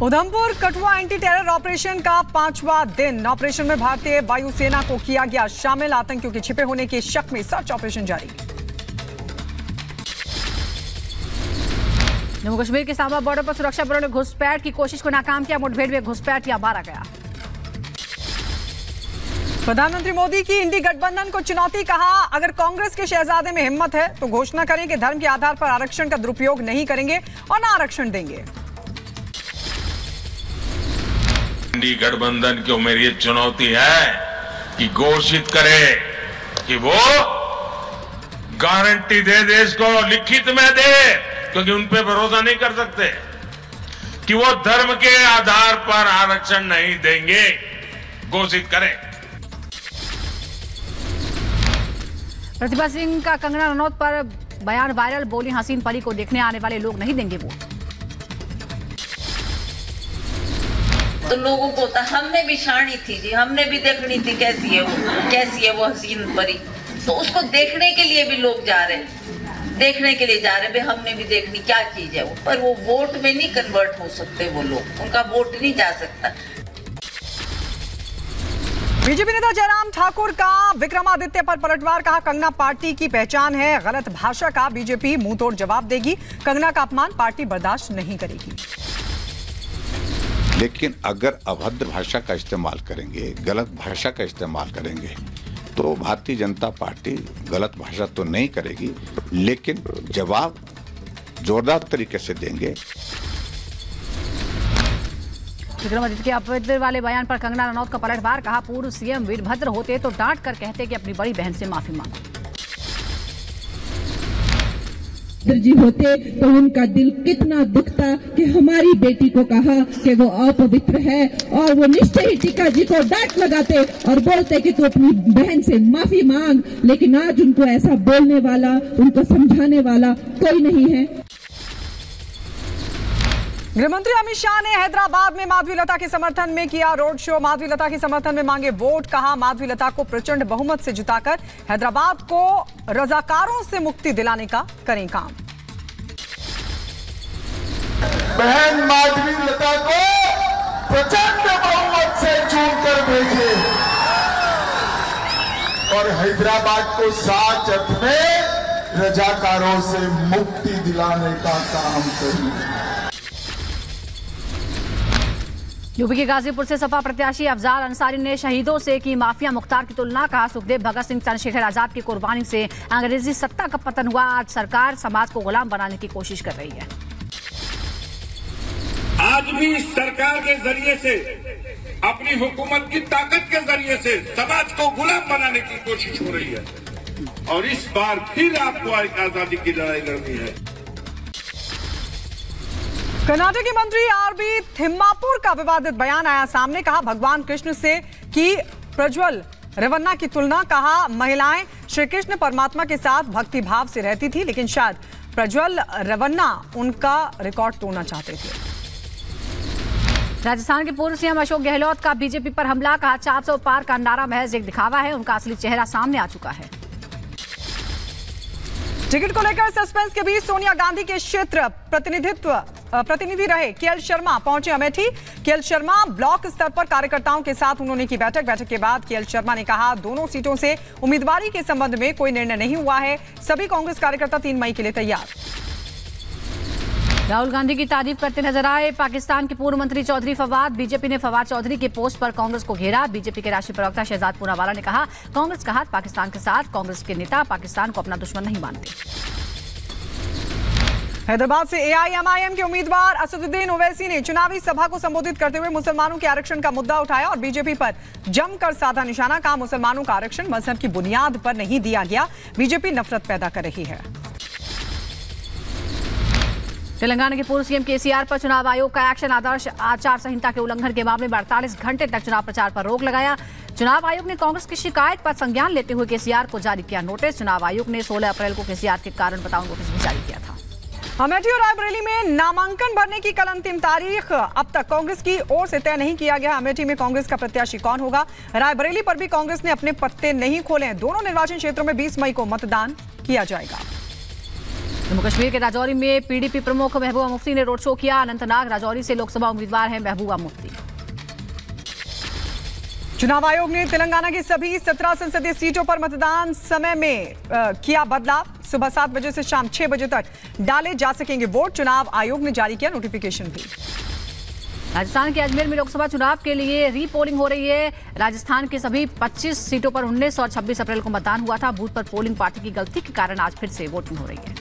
Udhampur Kathua anti terror operation का 5वां दिन। ऑपरेशन में भारतीय वायुसेना को किया गया शामिल। आतंकियों के छिपे होने के शक में सर्च ऑपरेशन जारी। जम्मू कश्मीर के सांबा बॉर्डर पर सुरक्षा बलों ने घुसपैठ की कोशिश को नाकाम किया। मुठभेड़ में घुसपैठिया मारा गया। प्रधानमंत्री मोदी की इंडी गठबंधन को चुनौती। कहा, अगर कांग्रेस के शहजादे में हिम्मत है तो घोषणा करें कि धर्म के आधार पर आरक्षण का दुरुपयोग नहीं करेंगे और न आरक्षण देंगे। इंडी गठबंधन को मेरी चुनौती है कि घोषित करे कि वो गारंटी दे देश को, लिखित में दे, क्योंकि उन पे भरोसा नहीं कर सकते, कि वो धर्म के आधार पर आरक्षण नहीं देंगे। घोषित करें। प्रतिभा सिंह का कंगना रनौत पर बयान वायरल। बोली, हसीन परी को देखने आने वाले लोग नहीं देंगे वोट। तो लोगों को तो हमने भी शानी थी जी, हमने भी देखनी थी कैसी है वो हसीन परी। तो उसको देखने के लिए भी लोग जा रहे हैं, देखने के लिए जा रहे हैं। भाई हमने भी देखनी क्या चीज है वो, पर वो वोट में नहीं कन्वर्ट हो सकते वो लोग, उनका वोट नहीं जा सकता। बीजेपी नेता जयराम ठाकुर का विक्रमादित्य पर पलटवार। कहा, कंगना पार्टी की पहचान है। गलत भाषा का बीजेपी मुंह तोड़ जवाब देगी। कंगना का अपमान पार्टी बर्दाश्त नहीं करेगी। लेकिन अगर अभद्र भाषा का इस्तेमाल करेंगे, गलत भाषा का इस्तेमाल करेंगे, तो भारतीय जनता पार्टी गलत भाषा तो नहीं करेगी, लेकिन जवाब जोरदार तरीके से देंगे। विक्रमादित्य के अपवित्र वाले बयान पर कंगना रनौत का पलटवार। कहा, पूर्व सीएम वीरभद्र होते तो डांट कर कहते कि अपनी बड़ी बहन से माफी मांगो। जी होते तो उनका दिल कितना दुखता कि हमारी बेटी को कहा कि वो अपवित्र है, और वो निश्चय ही टीका जी को डांट लगाते और बोलते कि तू अपनी बहन से माफी मांग। लेकिन आज उनको ऐसा बोलने वाला, उनको समझाने वाला कोई नहीं है। गृहमंत्री अमित शाह ने हैदराबाद में माधवीलता के समर्थन में किया रोड शो। माधवीलता के समर्थन में मांगे वोट। कहा, माधवीलता को प्रचंड बहुमत से जिताकर हैदराबाद को रजाकारों से मुक्ति दिलाने का करें काम। बहन माधवीलता को प्रचंड बहुमत से चुनकर भेजे और हैदराबाद को साथ में रजाकारों से मुक्ति दिलाने का काम करें। यूपी के गाजीपुर से सपा प्रत्याशी अफजाल अंसारी ने शहीदों से की माफिया मुख्तार की तुलना। कहा, सुखदेव, भगत सिंह, चंद्रशेखर आजाद की कुर्बानी से अंग्रेजी सत्ता का पतन हुआ। आज सरकार समाज को गुलाम बनाने की कोशिश कर रही है। आज भी सरकार के जरिए से, अपनी हुकूमत की ताकत के जरिए से समाज को गुलाम बनाने की कोशिश हो रही है, और इस बार फिर आपको एक आजादी की लड़ाई लड़नी है। कर्नाटक के मंत्री आरबी थिम्मापुर का विवादित बयान आया सामने। कहा, भगवान कृष्ण से की प्रज्वल रेवन्ना की तुलना। कहा, महिलाएं श्री कृष्ण परमात्मा के साथ भक्ति भाव से रहती थी, लेकिन शायद प्रज्वल रेवन्ना उनका रिकॉर्ड तोड़ना चाहते थे। राजस्थान के पूर्व सीएम अशोक गहलोत का बीजेपी पर हमला। कहा, 400 पार का नारा महज एक दिखावा है, उनका असली चेहरा सामने आ चुका है। टिकट को लेकर सस्पेंस के बीच सोनिया गांधी के क्षेत्र प्रतिनिधि रहे केएल शर्मा पहुंचे अमेठी। केएल शर्मा ब्लॉक स्तर पर कार्यकर्ताओं के साथ उन्होंने की बैठक के बाद केएल शर्मा ने कहा, दोनों सीटों से उम्मीदवारी के संबंध में कोई निर्णय नहीं हुआ है। सभी कांग्रेस कार्यकर्ता 3 मई के लिए तैयार। राहुल गांधी की तारीफ करते नजर आए पाकिस्तान के पूर्व मंत्री चौधरी फवाद। बीजेपी ने फवाद चौधरी के पोस्ट पर कांग्रेस को घेरा। बीजेपी के राष्ट्रीय प्रवक्ता शहजाद पूनावाला ने कहा, कांग्रेस का हाथ पाकिस्तान के साथ। कांग्रेस के नेता पाकिस्तान को अपना दुश्मन नहीं मानते। हैदराबाद से एआईएमआईएम के उम्मीदवार असदुद्दीन ओवैसी ने चुनावी सभा को संबोधित करते हुए मुसलमानों के आरक्षण का मुद्दा उठाया और बीजेपी पर जमकर साधा निशाना। कहा, मुसलमानों का आरक्षण मजहब की बुनियाद पर नहीं दिया गया। बीजेपी नफरत पैदा कर रही है। तेलंगाना के पूर्व सीएम केसीआर पर चुनाव आयोग का एक्शन। आदर्श आचार संहिता के उल्लंघन के मामले में 48 घंटे तक चुनाव प्रचार पर रोक लगाया। चुनाव आयोग ने कांग्रेस की शिकायत पर संज्ञान लेते हुए केसीआर को जारी किया नोटिस। चुनाव आयोग ने 16 अप्रैल को केसीआर के कारण बताओ नोटिस भी जारी किया था। अमेठी और रायबरेली में नामांकन भरने की कल अंतिम तारीख। अब तक कांग्रेस की ओर से तय नहीं किया गया अमेठी में कांग्रेस का प्रत्याशी कौन होगा। रायबरेली पर भी कांग्रेस ने अपने पत्ते नहीं खोले। दोनों निर्वाचन क्षेत्रों में 20 मई को मतदान किया जाएगा। जम्मू कश्मीर के राजौरी में पीडीपी प्रमुख महबूबा मुफ्ती ने रोड शो किया। अनंतनाग राजौरी से लोकसभा उम्मीदवार हैं महबूबा मुफ्ती। चुनाव आयोग ने तेलंगाना की सभी 17 संसदीय सीटों पर मतदान समय में किया बदलाव। सुबह 7 बजे से शाम 6 बजे तक डाले जा सकेंगे वोट। चुनाव आयोग ने जारी किया नोटिफिकेशन भी। राजस्थान के अजमेर में लोकसभा चुनाव के लिए रीपोलिंग हो रही है। राजस्थान की सभी 25 सीटों पर 19 और 26 अप्रैल को मतदान हुआ था। बूथ पर पोलिंग पार्टी की गलती के कारण आज फिर से वोटिंग हो रही है।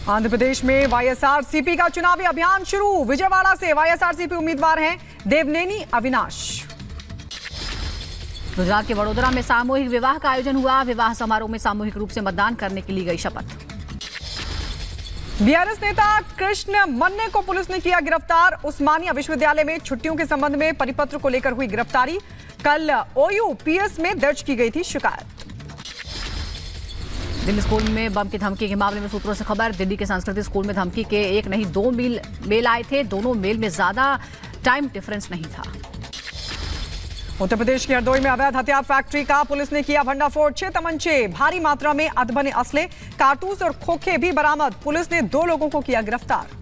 आंध्र प्रदेश में वाईएसआरसीपी का चुनावी अभियान शुरू। विजयवाड़ा से वाईएसआरसीपी उम्मीदवार हैं देवनेनी अविनाश। गुजरात के वडोदरा में सामूहिक विवाह का आयोजन हुआ। विवाह समारोह में सामूहिक रूप से मतदान करने की ली गई शपथ। बीआरएस नेता कृष्ण मन्ने को पुलिस ने किया गिरफ्तार। उस्मानिया विश्वविद्यालय में छुट्टियों के संबंध में परिपत्र को लेकर हुई गिरफ्तारी। कल ओयूपीएस में दर्ज की गई थी शिकायत। दिल्ली स्कूल में बम की धमकी के मामले में सूत्रों से खबर। दिल्ली के संस्कृति स्कूल में धमकी के एक नहीं 2 मेल आए थे। दोनों मेल में ज्यादा टाइम डिफरेंस नहीं था। उत्तर प्रदेश के हरदोई में अवैध हथियार फैक्ट्री का पुलिस ने किया भंडाफोड़। 6 तमंचे, भारी मात्रा में अधबने असले, कारतूस और खोखे भी बरामद। पुलिस ने 2 लोगों को किया गिरफ्तार।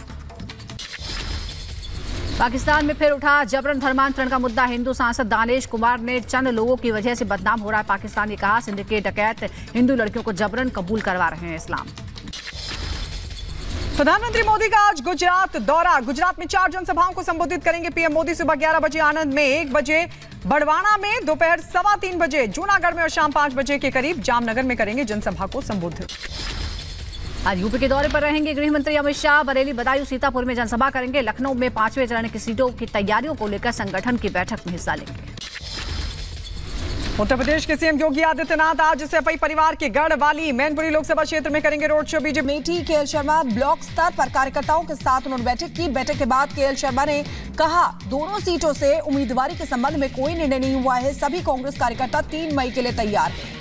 पाकिस्तान में फिर उठा जबरन धर्मांतरण का मुद्दा। हिंदू सांसद दानेश कुमार ने चंद लोगों की वजह से बदनाम हो रहा है पाकिस्तान ने कहा। सिंध के डकैत हिंदू लड़कियों को जबरन कबूल करवा रहे हैं इस्लाम। प्रधानमंत्री मोदी का आज गुजरात दौरा। गुजरात में 4 जनसभाओं को संबोधित करेंगे पीएम मोदी। सुबह 11 बजे आनंद में, 1 बजे बड़वाना में, दोपहर 3:15 बजे जूनागढ़ में और शाम 5 बजे के करीब जामनगर में करेंगे जनसभा को संबोधित। आज यूपी के दौरे पर रहेंगे गृह मंत्री अमित शाह। बरेली, बदायूं, सीतापुर में जनसभा करेंगे। लखनऊ में 5वें चरण की सीटों की तैयारियों को लेकर संगठन की बैठक में हिस्सा लेंगे। उत्तर प्रदेश के सीएम योगी आदित्यनाथ आज सैफई परिवार के गढ़ वाली मैनपुरी लोकसभा क्षेत्र में करेंगे road show. BJP Amethi KL Sharma block स्तर पर कार्यकर्ताओं के साथ उन्होंने बैठक की। बैठक के बाद केएल शर्मा ने कहा दोनों सीटों से उम्मीदवारी के संबंध में कोई निर्णय नहीं हुआ है। सभी कांग्रेस कार्यकर्ता 3 मई के लिए तैयार हैं।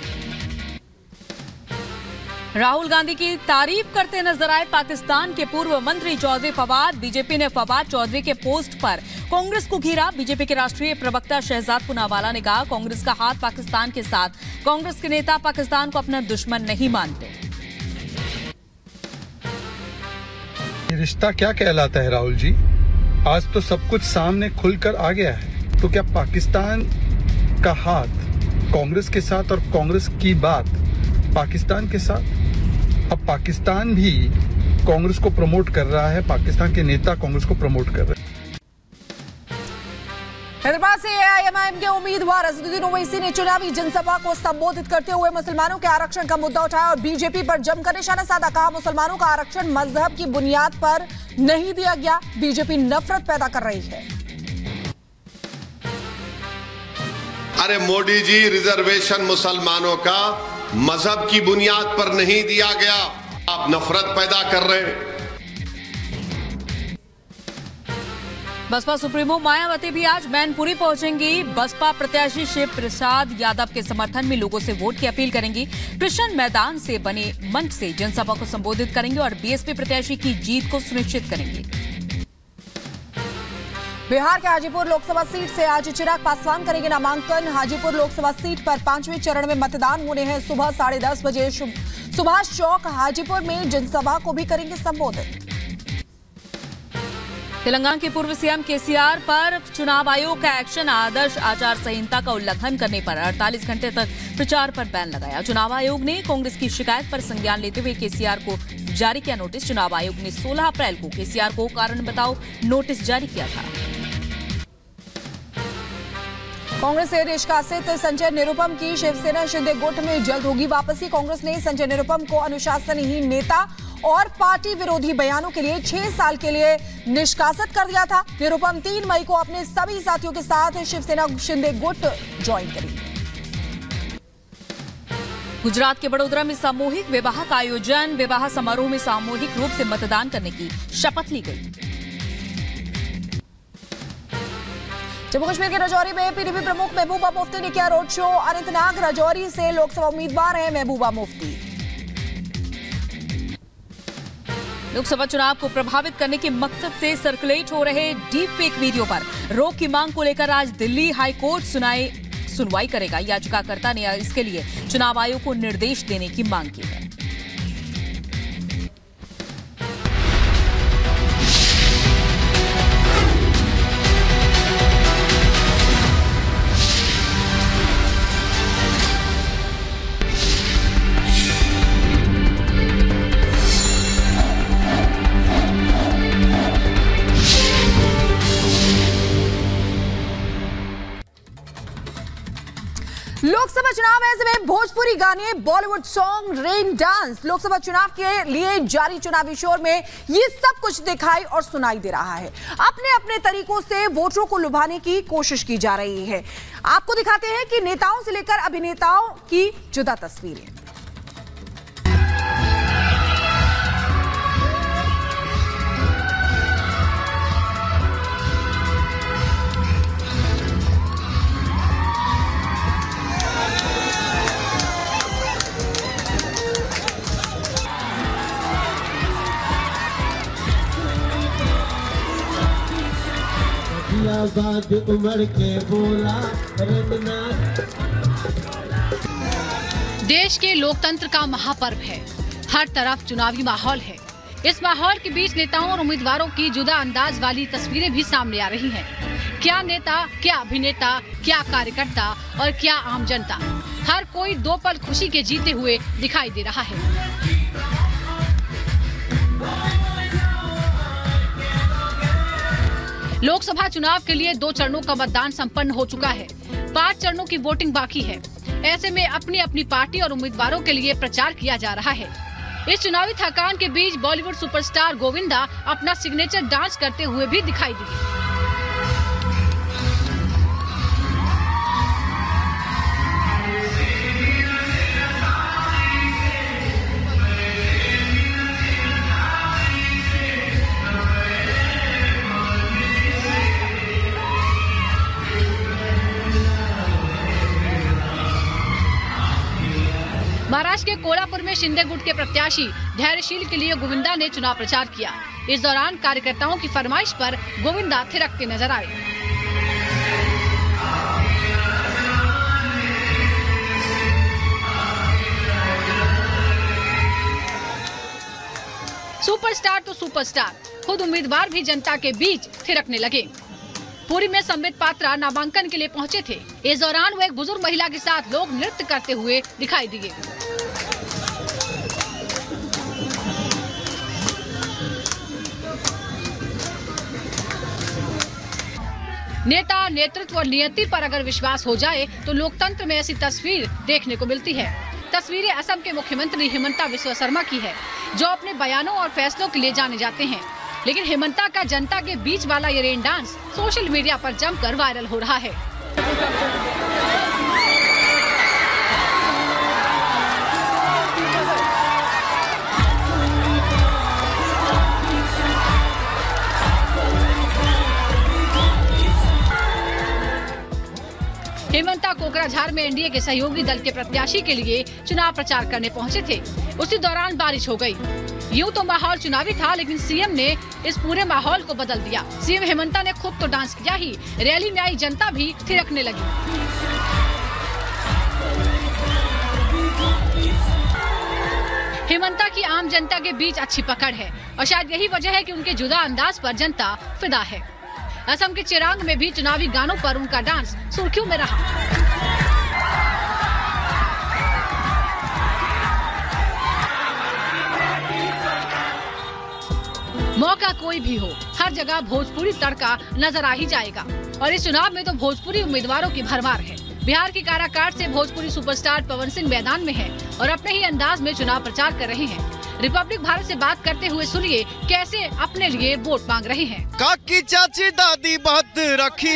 राहुल गांधी की तारीफ करते नजर आए पाकिस्तान के पूर्व मंत्री चौधरी फवाद। बीजेपी ने फवाद चौधरी के पोस्ट पर कांग्रेस को घेरा। बीजेपी के राष्ट्रीय प्रवक्ता शहजाद पूनावाला ने कहा कांग्रेस का हाथ पाकिस्तान के साथ। कांग्रेस के नेता पाकिस्तान को अपना दुश्मन नहीं मानते। ये रिश्ता क्या कहलाता है राहुल जी? आज तो सब कुछ सामने खुलकर आ गया है। तो क्या पाकिस्तान का हाथ कांग्रेस के साथ और कांग्रेस की बात पाकिस्तान के साथ? अब पाकिस्तान भी कांग्रेस को प्रमोट कर रहा है। पाकिस्तान के नेता कांग्रेस को प्रमोट कर रहे हैं। हैदराबाद से एआईएमआईएम के उम्मीदवार असदुद्दीन ओवैसी ने चुनावी जनसभा को संबोधित करते हुए मुसलमानों के आरक्षण का मुद्दा उठाया और बीजेपी पर जमकर निशाना साधा। कहा मुसलमानों का आरक्षण मजहब की बुनियाद पर नहीं दिया गया। बीजेपी नफरत पैदा कर रही है। अरे मोदी जी, रिजर्वेशन मुसलमानों का मजहब की बुनियाद पर नहीं दिया गया। आप नफरत पैदा कर रहे हैं। बसपा सुप्रीमो मायावती भी आज मैनपुरी पहुंचेंगी। बसपा प्रत्याशी शिव प्रसाद यादव के समर्थन में लोगों से वोट की अपील करेंगी। कृष्ण मैदान से बने मंच से जनसभा को संबोधित करेंगे और बीएसपी प्रत्याशी की जीत को सुनिश्चित करेंगे। बिहार के हाजीपुर लोकसभा सीट से आज चिराग पासवान करेंगे नामांकन। हाजीपुर लोकसभा सीट पर 5वें चरण में मतदान होने हैं। सुबह 10:30 बजे सुभाष चौक हाजीपुर में जनसभा को भी करेंगे संबोधित। तेलंगाना के पूर्व सीएम केसीआर पर चुनाव आयोग का एक्शन। आदर्श आचार संहिता का उल्लंघन करने पर 48 घंटे तक प्रचार पर बैन लगाया। चुनाव आयोग ने कांग्रेस की शिकायत पर संज्ञान लेते हुए केसीआर को जारी किया नोटिस। चुनाव आयोग ने 16 अप्रैल को केसीआर को कारण बताओ नोटिस जारी किया था। कांग्रेस से निष्कासित संजय निरुपम की शिवसेना शिंदे गुट में जल्द होगी वापसी। कांग्रेस ने संजय निरुपम को अनुशासनहीन नेता और पार्टी विरोधी बयानों के लिए 6 साल के लिए निष्कासित कर दिया था। निरुपम 3 मई को अपने सभी साथियों के साथ शिवसेना शिंदे गुट ज्वाइन करेंगे। गुजरात के वडोदरा में सामूहिक विवाह का आयोजन। विवाह समारोह में सामूहिक रूप से मतदान करने की शपथ ली गई। जम्मू कश्मीर के राजौरी में पीडीपी प्रमुख महबूबा मुफ्ती ने किया रोड शो। अनंतनाग राजौरी से लोकसभा उम्मीदवार हैं महबूबा मुफ्ती। लोकसभा चुनाव को प्रभावित करने के मकसद से सर्कुलेट हो रहे डीप फेक वीडियो पर रोक की मांग को लेकर आज दिल्ली हाई कोर्ट सुनवाई करेगा। याचिकाकर्ता ने इसके लिए चुनाव आयोग को निर्देश देने की मांग की है। लोकसभा चुनाव में ऐसे में भोजपुरी गाने, Bollywood song, rain dance, Lok Sabha चुनाव के लिए जारी चुनावी शोर में ये सब कुछ दिखाई और सुनाई दे रहा है। अपने अपने तरीकों से वोटरों को लुभाने की कोशिश की जा रही है। आपको दिखाते हैं कि नेताओं से लेकर अभिनेताओं की जुदा तस्वीरें। उमड़ के बोला देश के लोकतंत्र का महापर्व है। हर तरफ चुनावी माहौल है। इस माहौल के बीच नेताओं और उम्मीदवारों की जुदा अंदाज वाली तस्वीरें भी सामने आ रही हैं। क्या नेता, क्या अभिनेता, क्या कार्यकर्ता और क्या आम जनता, हर कोई दो पल खुशी के जीते हुए दिखाई दे रहा है। लोकसभा चुनाव के लिए 2 चरणों का मतदान संपन्न हो चुका है। 5 चरणों की वोटिंग बाकी है। ऐसे में अपनी अपनी पार्टी और उम्मीदवारों के लिए प्रचार किया जा रहा है। इस चुनावी थकान के बीच बॉलीवुड सुपरस्टार गोविंदा अपना सिग्नेचर डांस करते हुए भी दिखाई दिए। महाराष्ट्र के कोल्हापुर में शिंदे गुट के प्रत्याशी धैर्यशील के लिए गोविंदा ने चुनाव प्रचार किया। इस दौरान कार्यकर्ताओं की फरमाइश पर गोविंदा थिरकते नजर आए। सुपरस्टार तो सुपरस्टार, खुद उम्मीदवार भी जनता के बीच थिरकने लगे। पुरी में संबित पात्रा नामांकन के लिए पहुंचे थे। इस दौरान वो एक बुजुर्ग महिला के साथ लोग नृत्य करते हुए दिखाई दिए। नेता, नेतृत्व और नियति पर अगर विश्वास हो जाए तो लोकतंत्र में ऐसी तस्वीर देखने को मिलती है। तस्वीरें असम के मुख्यमंत्री हिमंता बिस्वा शर्मा की है, जो अपने बयानों और फैसलों के लिए जाने जाते हैं। लेकिन हिमंता का जनता के बीच वाला ये रेन डांस सोशल मीडिया पर जमकर वायरल हो रहा है। हिमंता कोकराझार में एनडीए के सहयोगी दल के प्रत्याशी के लिए चुनाव प्रचार करने पहुंचे थे। उसी दौरान बारिश हो गई। यूं तो माहौल चुनावी था, लेकिन सीएम ने इस पूरे माहौल को बदल दिया। सीएम हिमंता ने खुद तो डांस किया ही, रैली में आई जनता भी थिरकने लगी। हिमंता की आम जनता के बीच अच्छी पकड़ है और शायद यही वजह है कि उनके जुदा अंदाज पर जनता फिदा है। असम के चिरांग में भी चुनावी गानों पर उनका डांस सुर्खियों में रहा। मौका कोई भी हो, हर जगह भोजपुरी तड़का नजर आ ही जाएगा। और इस चुनाव में तो भोजपुरी उम्मीदवारों की भरमार है। बिहार की काराकाट से भोजपुरी सुपरस्टार पवन सिंह मैदान में है और अपने ही अंदाज में चुनाव प्रचार कर रहे हैं। रिपब्लिक भारत से बात करते हुए सुनिए कैसे अपने लिए वोट मांग रहे हैं। काकी चाची दादी बात रखी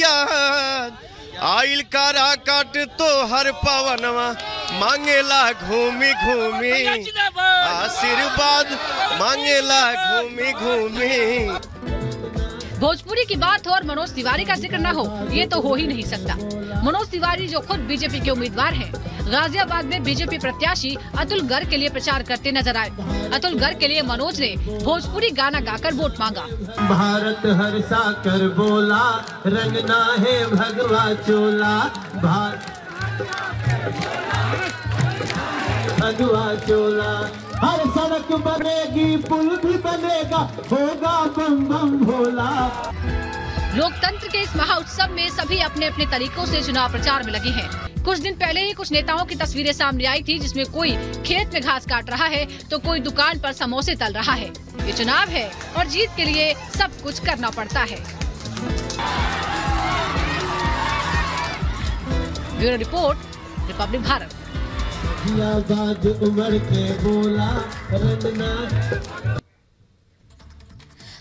याद, आइल काराकाट तो हर पवनवा मांगेला घूमी घूमी, आशीर्वाद मांगेला घूमी घूमी। भोजपुरी की बात हो और मनोज तिवारी का जिक्र न हो, ये तो हो ही नहीं सकता। मनोज तिवारी जो खुद बीजेपी के उम्मीदवार हैं, गाजियाबाद में बीजेपी प्रत्याशी अतुल गर्ग के लिए प्रचार करते नजर आए। अतुल गर्ग के लिए मनोज ने भोजपुरी गाना गाकर वोट मांगा। भारत हर्षा कर बोला, रंगना है भगवा चोला, भगवा चोला। हर सड़क बनेगी, पुल भी बनेगा, होगा बम बम भोला। लोकतंत्र के इस महाउत्सव में सभी अपने अपने तरीकों से चुनाव प्रचार में लगे हैं। कुछ दिन पहले ही कुछ नेताओं की तस्वीरें सामने आई थी, जिसमें कोई खेत में घास काट रहा है तो कोई दुकान पर समोसे तल रहा है। ये चुनाव है और जीत के लिए सब कुछ करना पड़ता है। Bureau report, Republic Bharat.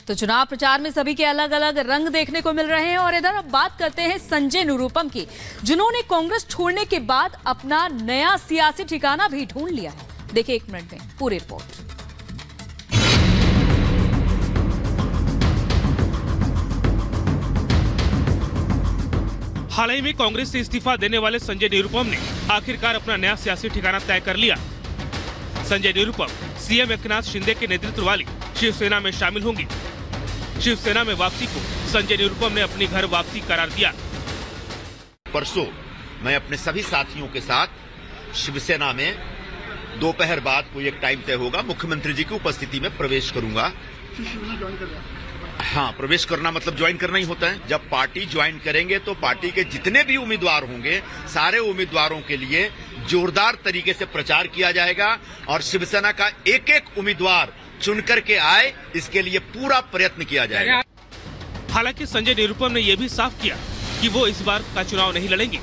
तो चुनाव प्रचार में सभी के अलग अलग रंग देखने को मिल रहे हैं और इधर अब बात करते हैं संजय निरुपम की, जिन्होंने कांग्रेस छोड़ने के बाद अपना नया सियासी ठिकाना भी ढूंढ लिया है। देखिए 1 मिनट में पूरी रिपोर्ट। हाल ही में कांग्रेस से इस्तीफा देने वाले संजय निरुपम ने आखिरकार अपना नया सियासी ठिकाना तय कर लिया। संजय निरुपम सीएम एकनाथ शिंदे के नेतृत्व वाली शिवसेना में शामिल होंगे। शिवसेना में वापसी को संजय निरुपम ने अपनी घर वापसी करार दिया। परसों मैं अपने सभी साथियों के साथ शिवसेना में दोपहर बाद कोई एक टाइम तय होगा, मुख्यमंत्री जी की उपस्थिति में प्रवेश करूंगा। हाँ, प्रवेश करना मतलब ज्वाइन करना ही होता है। जब पार्टी ज्वाइन करेंगे तो पार्टी के जितने भी उम्मीदवार होंगे, सारे उम्मीदवारों के लिए जोरदार तरीके से प्रचार किया जाएगा और शिवसेना का एक एक उम्मीदवार चुनकर के आए, इसके लिए पूरा प्रयत्न किया जाएगा। हालांकि संजय निरुपम ने यह भी साफ किया कि वो इस बार का चुनाव नहीं लड़ेंगे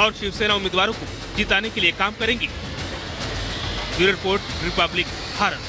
और शिवसेना उम्मीदवारों को जिताने के लिए काम करेंगे। Bureau report, Republic Bharat.